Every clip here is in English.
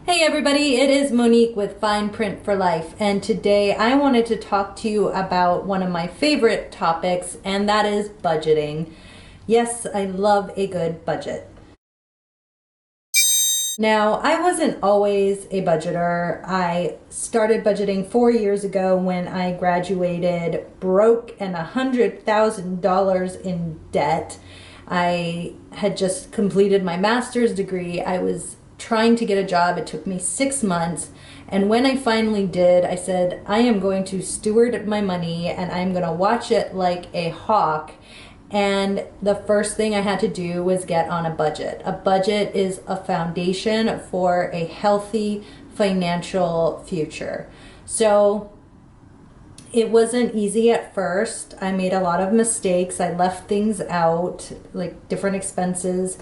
Hey everybody, it is Monique with Fine Print for Life, and today I wanted to talk to you about one of my favorite topics, and that is budgeting. Yes, I love a good budget. Now, I wasn't always a budgeter. I started budgeting 4 years ago when I graduated broke and $100,000 in debt. I had just completed my master's degree. I was trying to get a job. It took me 6 months. And when I finally did, I said, I am going to steward my money and I'm going to watch it like a hawk. And the first thing I had to do was get on a budget. A budget is a foundation for a healthy financial future. So it wasn't easy at first. I made a lot of mistakes. I left things out, like different expenses.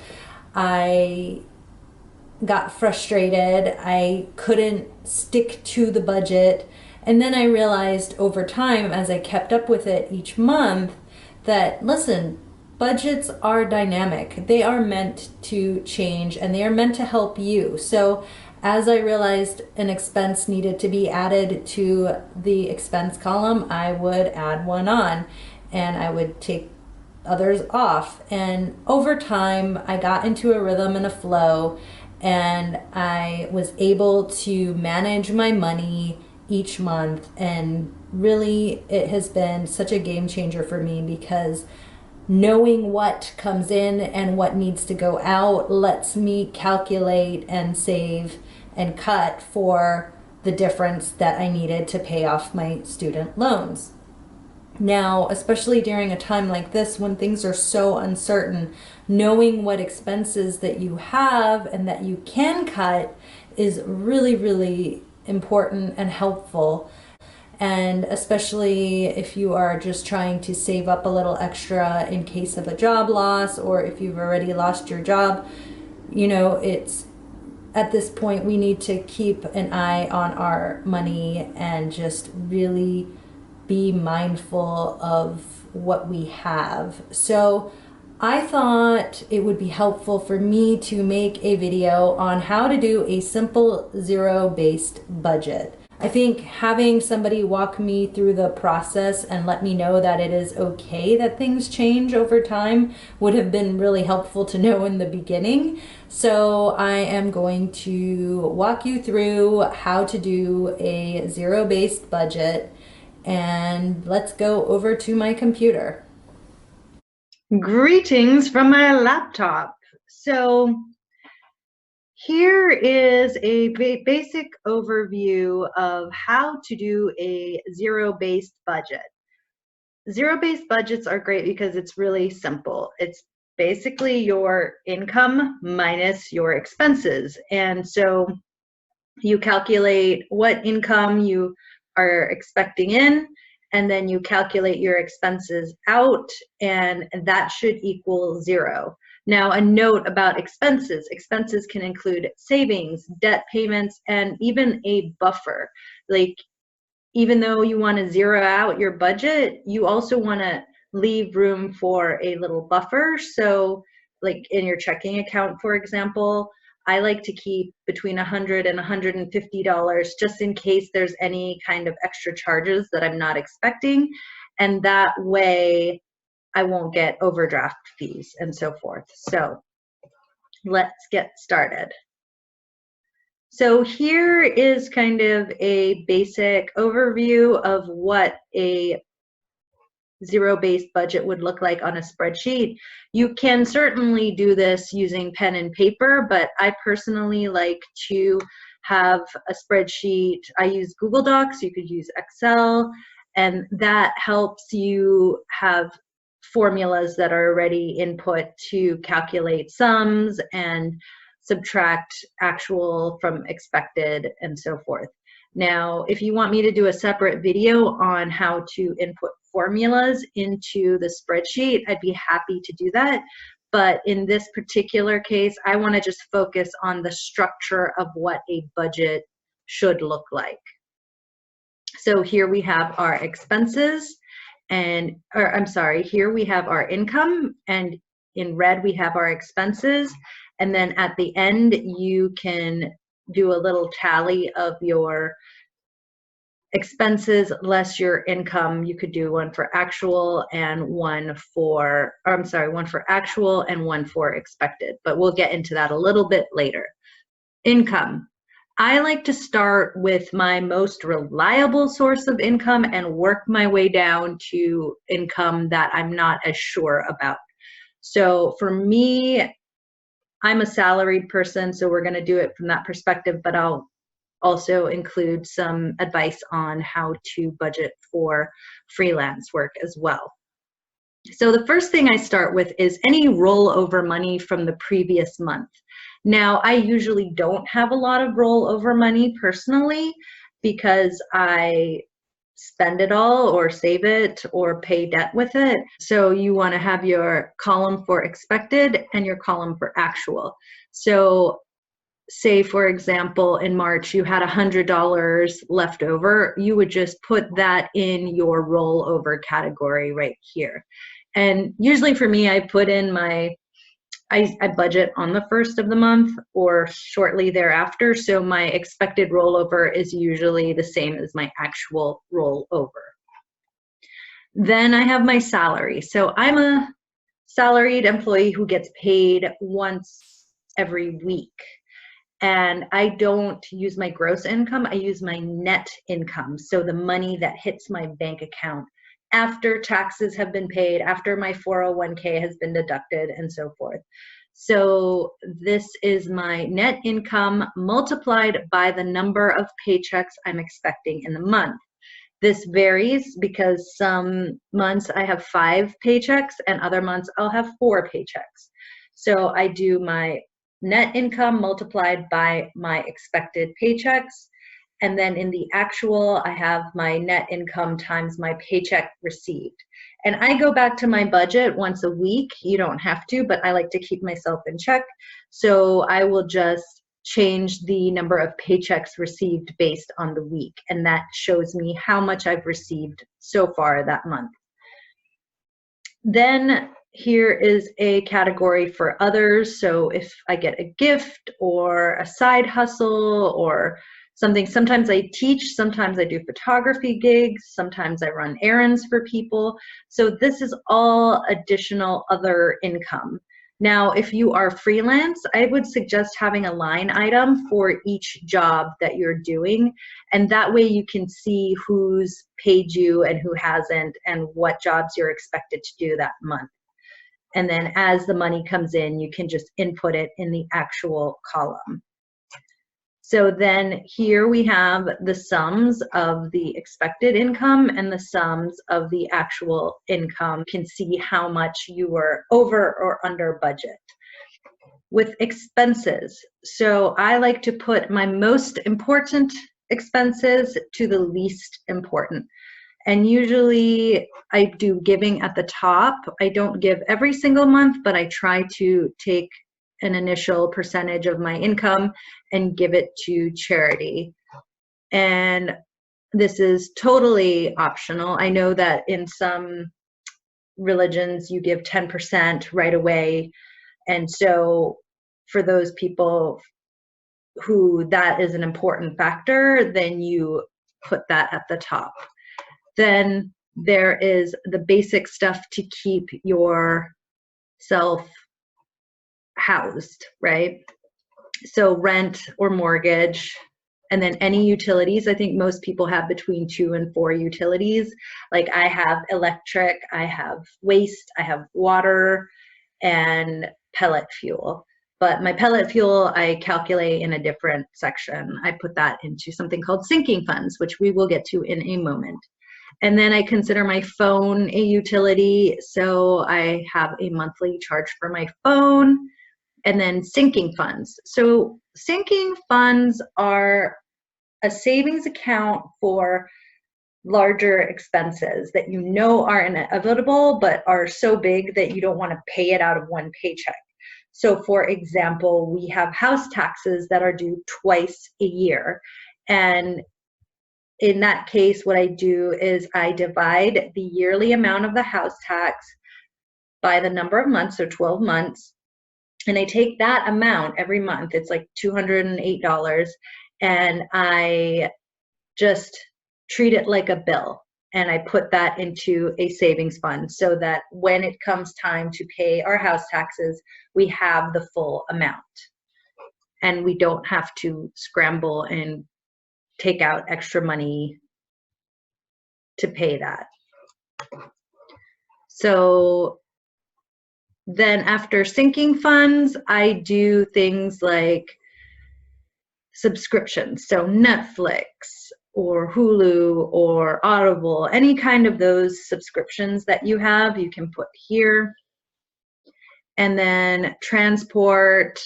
I got frustrated. I couldn't stick to the budget. And then I realized over time, as I kept up with it each month, that listen, budgets are dynamic. They are meant to change and they are meant to help you. So as I realized an expense needed to be added to the expense column, I would add one on and I would take others off. And over time, I got into a rhythm and a flow, and I was able to manage my money each month. And really, it has been such a game changer for me because knowing what comes in and what needs to go out lets me calculate and save and cut for the difference that I needed to pay off my student loans. Now, especially during a time like this when things are so uncertain, knowing what expenses that you have and that you can cut is really, really important and helpful. And especially if you are just trying to save up a little extra in case of a job loss, or if you've already lost your job, it's at this point we need to keep an eye on our money and just really be mindful of what we have. So I thought it would be helpful for me to make a video on how to do a simple zero-based budget. I think having somebody walk me through the process and let me know that it is okay that things change over time would have been really helpful to know in the beginning. So I am going to walk you through how to do a zero-based budget, and let's go over to my computer. Greetings from my laptop. So here is a basic overview of how to do a zero-based budget. Zero-based budgets are great because it's really simple. It's basically your income minus your expenses. And so you calculate what income you are expecting in, and then you calculate your expenses out, and that should equal zero. Now, a note about expenses. Expenses can include savings, debt payments, and even a buffer. Like, even though you want to zero out your budget, you also want to leave room for a little buffer. So, like in your checking account, for example, I like to keep between $100 and $150 just in case there's any kind of extra charges that I'm not expecting. And that way I won't get overdraft fees and so forth. So let's get started. So here is kind of a basic overview of what a zero-based budget would look like on a spreadsheet. You can certainly do this using pen and paper, but I personally like to have a spreadsheet. I use Google Docs, you could use Excel, and that helps you have formulas that are already input to calculate sums and subtract actual from expected and so forth. Now, if you want me to do a separate video on how to input formulas into the spreadsheet, I'd be happy to do that. But in this particular case, I want to just focus on the structure of what a budget should look like. So here we have our expenses, here we have our income, and in red we have our expenses. And then at the end, you can do a little tally of your expenses less your income. You could do one for actual and one for, or I'm sorry, one for actual and one for expected, but we'll get into that a little bit later. Income. I like to start with my most reliable source of income and work my way down to income that I'm not as sure about. So for me, I'm a salaried person, so we're going to do it from that perspective, but I'll also include some advice on how to budget for freelance work as well. So the first thing I start with is any rollover money from the previous month. Now, I usually don't have a lot of rollover money personally because I spend it all or save it or pay debt with it. So you want to have your column for expected and your column for actual. So say, for example, in March, you had $100 left over, you would just put that in your rollover category right here. And usually for me, I put in I budget on the first of the month or shortly thereafter. So my expected rollover is usually the same as my actual rollover. Then I have my salary. So I'm a salaried employee who gets paid once every week. And I don't use my gross income, I use my net income. So the money that hits my bank account after taxes have been paid, after my 401k has been deducted, and so forth. So this is my net income multiplied by the number of paychecks I'm expecting in the month. This varies because some months I have 5 paychecks and other months I'll have 4 paychecks. So I do my net income multiplied by my expected paychecks. And then in the actual, I have my net income times my paycheck received. And I go back to my budget once a week. You don't have to, but I like to keep myself in check. So I will just change the number of paychecks received based on the week. And that shows me how much I've received so far that month. Then here is a category for others. So if I get a gift or a side hustle or something, sometimes I teach, sometimes I do photography gigs, sometimes I run errands for people. So this is all additional other income. Now, if you are freelance, I would suggest having a line item for each job that you're doing. And that way you can see who's paid you and who hasn't and what jobs you're expected to do that month. And then as the money comes in, you can just input it in the actual column. So then here we have the sums of the expected income and the sums of the actual income. You can see how much you were over or under budget. With expenses, so I like to put my most important expenses to the least important. And usually I do giving at the top. I don't give every single month, but I try to take an initial percentage of my income and give it to charity. And this is totally optional. I know that in some religions you give 10% right away. And so for those people who that is an important factor, then you put that at the top. Then there is the basic stuff to keep yourself housed, right? So rent or mortgage, and then any utilities. I think most people have between 2 and 4 utilities. Like I have electric, I have waste, I have water, and pellet fuel. But my pellet fuel, I calculate in a different section. I put that into something called sinking funds, which we will get to in a moment. And then I consider my phone a utility. So I have a monthly charge for my phone, and then sinking funds. So sinking funds are a savings account for larger expenses that you know are inevitable, but are so big that you don't want to pay it out of one paycheck. So for example, we have house taxes that are due twice a year. And in that case, what I do is I divide the yearly amount of the house tax by the number of months, so 12 months, And I take that amount every month, it's like $208, and I just treat it like a bill. And I put that into a savings fund so that when it comes time to pay our house taxes, we have the full amount. And we don't have to scramble and take out extra money to pay that. So then after sinking funds, I do things like subscriptions. So Netflix or Hulu or Audible, any kind of those subscriptions that you have, you can put here. And then transport,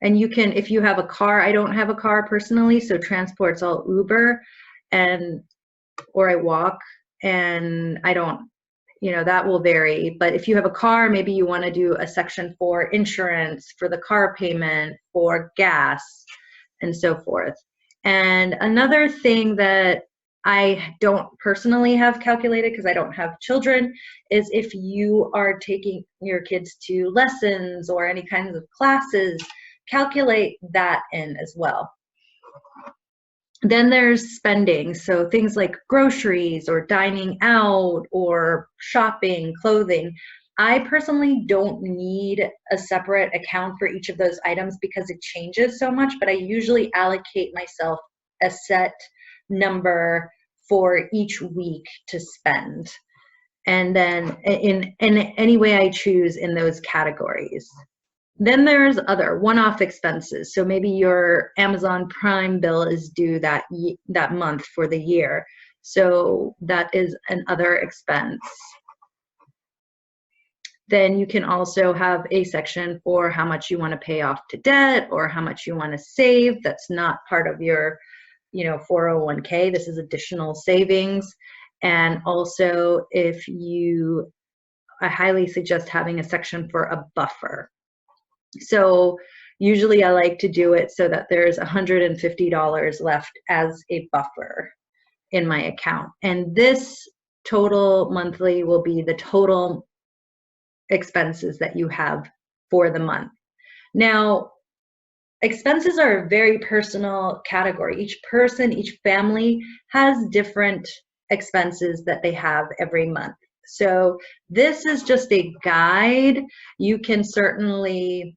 and you can, if you have a car, I don't have a car personally, so transport's all Uber, and or I walk, and I don't, you know, that will vary. But if you have a car, maybe you want to do a section for insurance, for the car payment, for gas, and so forth. And another thing that I don't personally have calculated because I don't have children is if you are taking your kids to lessons or any kinds of classes, calculate that in as well. Then there's spending, so things like groceries or dining out or shopping, clothing. I personally don't need a separate account for each of those items because it changes so much, but I usually allocate myself a set number for each week to spend. And then in any way I choose in those categories. Then there's other one-off expenses. So maybe your Amazon Prime bill is due that month for the year. So that is another expense. Then you can also have a section for how much you want to pay off to debt or how much you want to save. That's not part of your, 401k. This is additional savings. And also I highly suggest having a section for a buffer. So usually I like to do it so that there's $150 left as a buffer in my account. And this total monthly will be the total expenses that you have for the month. Now, expenses are a very personal category. Each person, each family has different expenses that they have every month. So this is just a guide. You can certainly,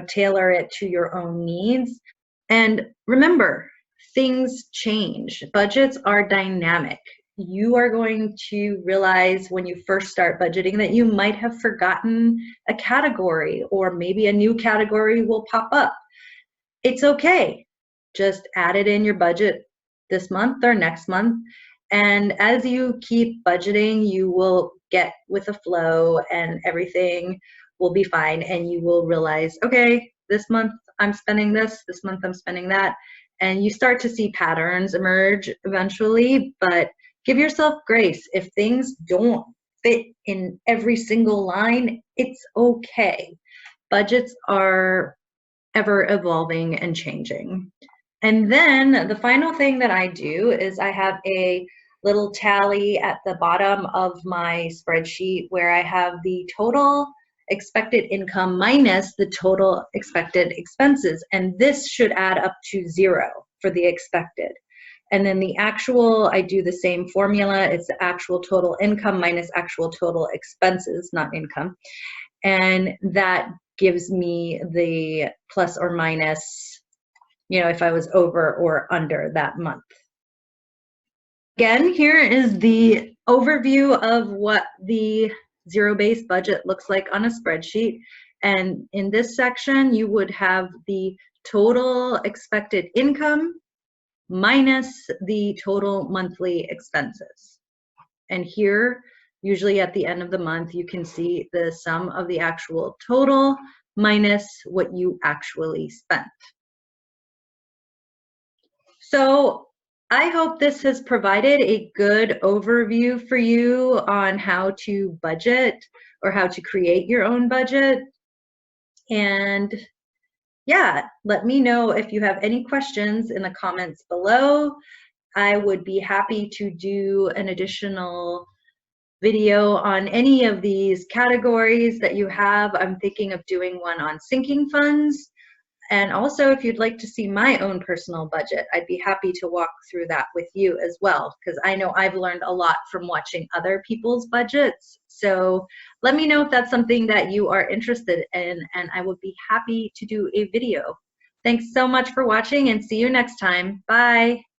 tailor it to your own needs. And remember, things change. Budgets are dynamic. You are going to realize when you first start budgeting that you might have forgotten a category, or maybe a new category will pop up. It's okay. Just add it in your budget this month or next month. And as you keep budgeting, you will get with a flow and everything will be fine. And you will realize, okay, this month I'm spending this month I'm spending that. And you start to see patterns emerge eventually, but give yourself grace. If things don't fit in every single line, it's okay. Budgets are ever evolving and changing. And then the final thing that I do is I have a little tally at the bottom of my spreadsheet where I have the total expected income minus the total expected expenses. And this should add up to 0 for the expected. And then the actual, I do the same formula. It's the actual total income minus actual total expenses, not income. And that gives me the plus or minus, if I was over or under that month. Again, here is the overview of what the zero-based budget looks like on a spreadsheet. And in this section, you would have the total expected income minus the total monthly expenses. And here, usually at the end of the month, you can see the sum of the actual total minus what you actually spent. So I hope this has provided a good overview for you on how to budget or how to create your own budget. And yeah, let me know if you have any questions in the comments below. I would be happy to do an additional video on any of these categories that you have. I'm thinking of doing one on sinking funds. And also, if you'd like to see my own personal budget, I'd be happy to walk through that with you as well, because I know I've learned a lot from watching other people's budgets. So let me know if that's something that you are interested in, and I would be happy to do a video. Thanks so much for watching, and see you next time. Bye.